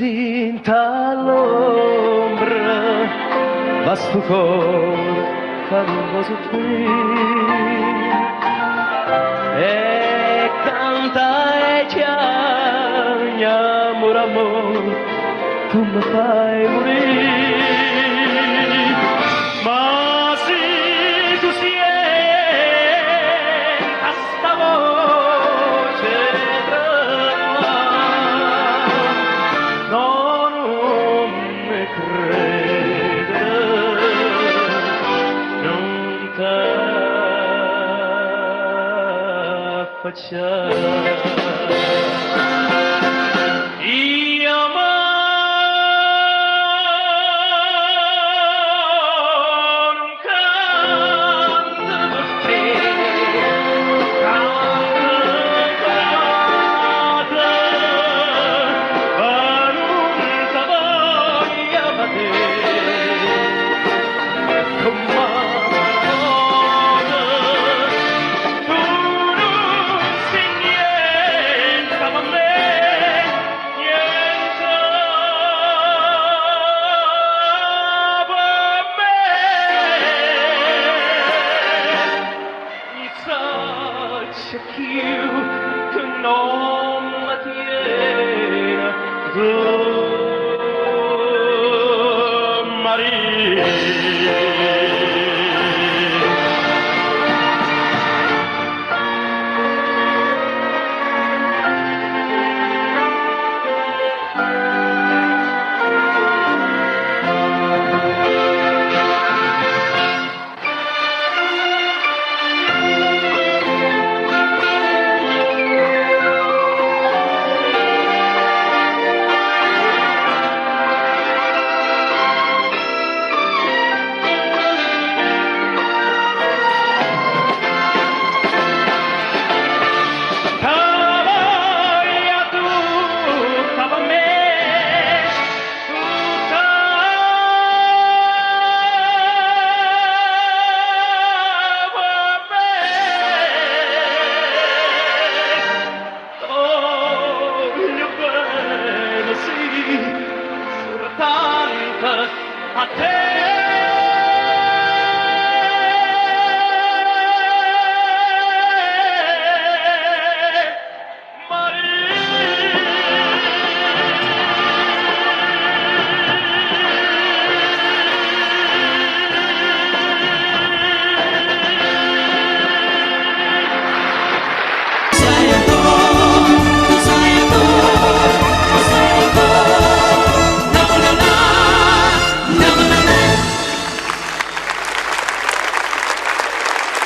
dintre all'ombra va sto cor fa lungo soffrire e canta e chiagna amor amor tu mi fai morire ma se tu siedi a sta voce non mi credere non t'affacciare io non canto per te canto ma non ti voglio vedere come c'è chi che non la tiene Maria a te